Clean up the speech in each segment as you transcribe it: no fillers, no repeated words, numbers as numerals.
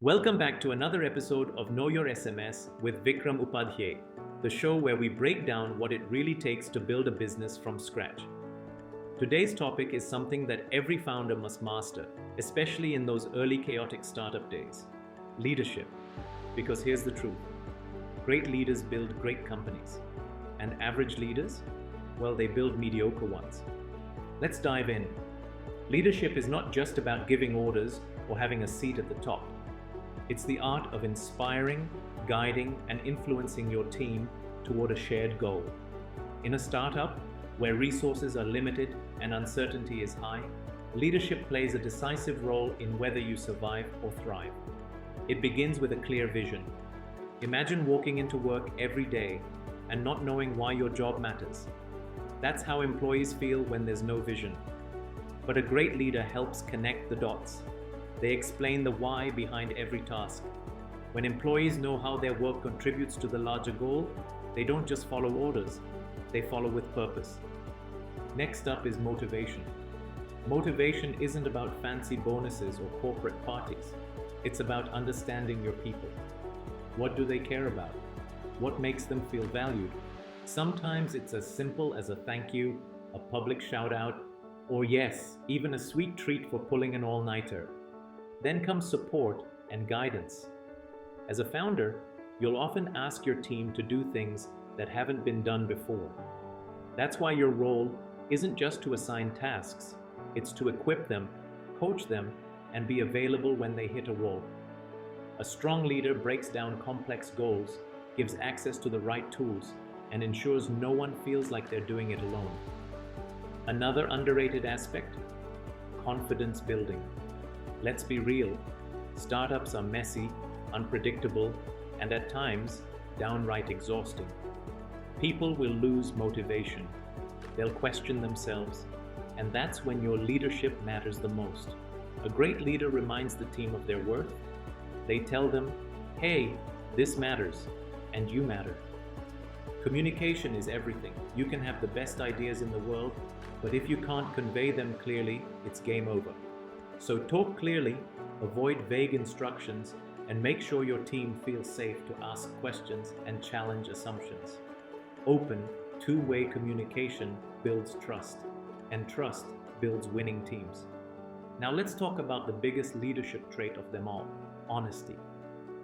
Welcome back to another episode of Know Your SMS with Vikram Upadhyaya, the show where we break down what it really takes to build a business from scratch. Today's topic is something that every founder must master, especially in those early chaotic startup days: leadership. Because here's the truth: great leaders build great companies, and average leaders, well, they build mediocre ones. Let's dive in. Leadership is not just about giving orders or having a seat at the top. It's the art of inspiring, guiding, and influencing your team toward a shared goal. In a startup, where resources are limited and uncertainty is high, leadership plays a decisive role in whether you survive or thrive. It begins with a clear vision. Imagine walking into work every day and not knowing why your job matters. That's how employees feel when there's no vision. But a great leader helps connect the dots. They explain the why behind every task. When employees know how their work contributes to the larger goal, they don't just follow orders, they follow with purpose. Next up is motivation. Motivation isn't about fancy bonuses or corporate parties. It's about understanding your people. What do they care about? What makes them feel valued? Sometimes it's as simple as a thank you, a public shout out, or yes, even a sweet treat for pulling an all-nighter. Then comes support and guidance. As a founder, you'll often ask your team to do things that haven't been done before. That's why your role isn't just to assign tasks, it's to equip them, coach them, and be available when they hit a wall. A strong leader breaks down complex goals, gives access to the right tools, and ensures no one feels like they're doing it alone. Another underrated aspect: confidence building. Let's be real, startups are messy, unpredictable, and at times, downright exhausting. People will lose motivation. They'll question themselves, and that's when your leadership matters the most. A great leader reminds the team of their worth. They tell them, hey, this matters, and you matter. Communication is everything. You can have the best ideas in the world, but if you can't convey them clearly, it's game over. So talk clearly, avoid vague instructions, and make sure your team feels safe to ask questions and challenge assumptions. Open, two-way communication builds trust, and trust builds winning teams. Now let's talk about the biggest leadership trait of them all: honesty.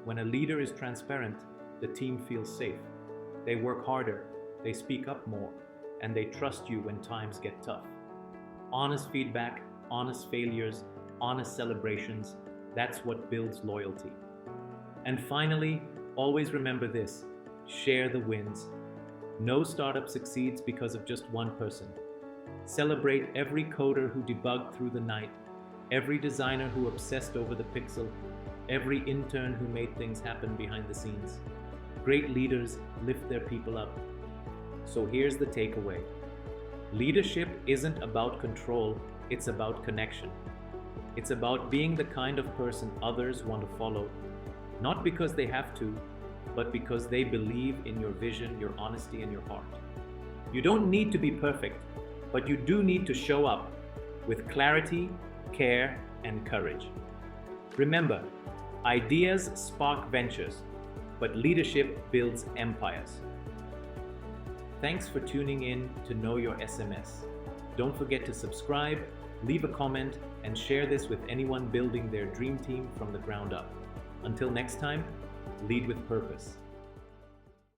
When a leader is transparent, the team feels safe. They work harder, they speak up more, and they trust you when times get tough. Honest feedback, honest failures, honest celebrations, that's what builds loyalty. And finally, always remember this: share the wins. No startup succeeds because of just one person. Celebrate every coder who debugged through the night, every designer who obsessed over the pixel, every intern who made things happen behind the scenes. Great leaders lift their people up. So here's the takeaway: leadership isn't about control, it's about connection. It's about being the kind of person others want to follow, not because they have to, but because they believe in your vision, your honesty, and your heart. You don't need to be perfect, but you do need to show up with clarity, care, and courage. Remember, ideas spark ventures, but leadership builds empires. Thanks for tuning in to Know Your SMS. Don't forget to subscribe, leave a comment, and share this with anyone building their dream team from the ground up. Until next time, lead with purpose.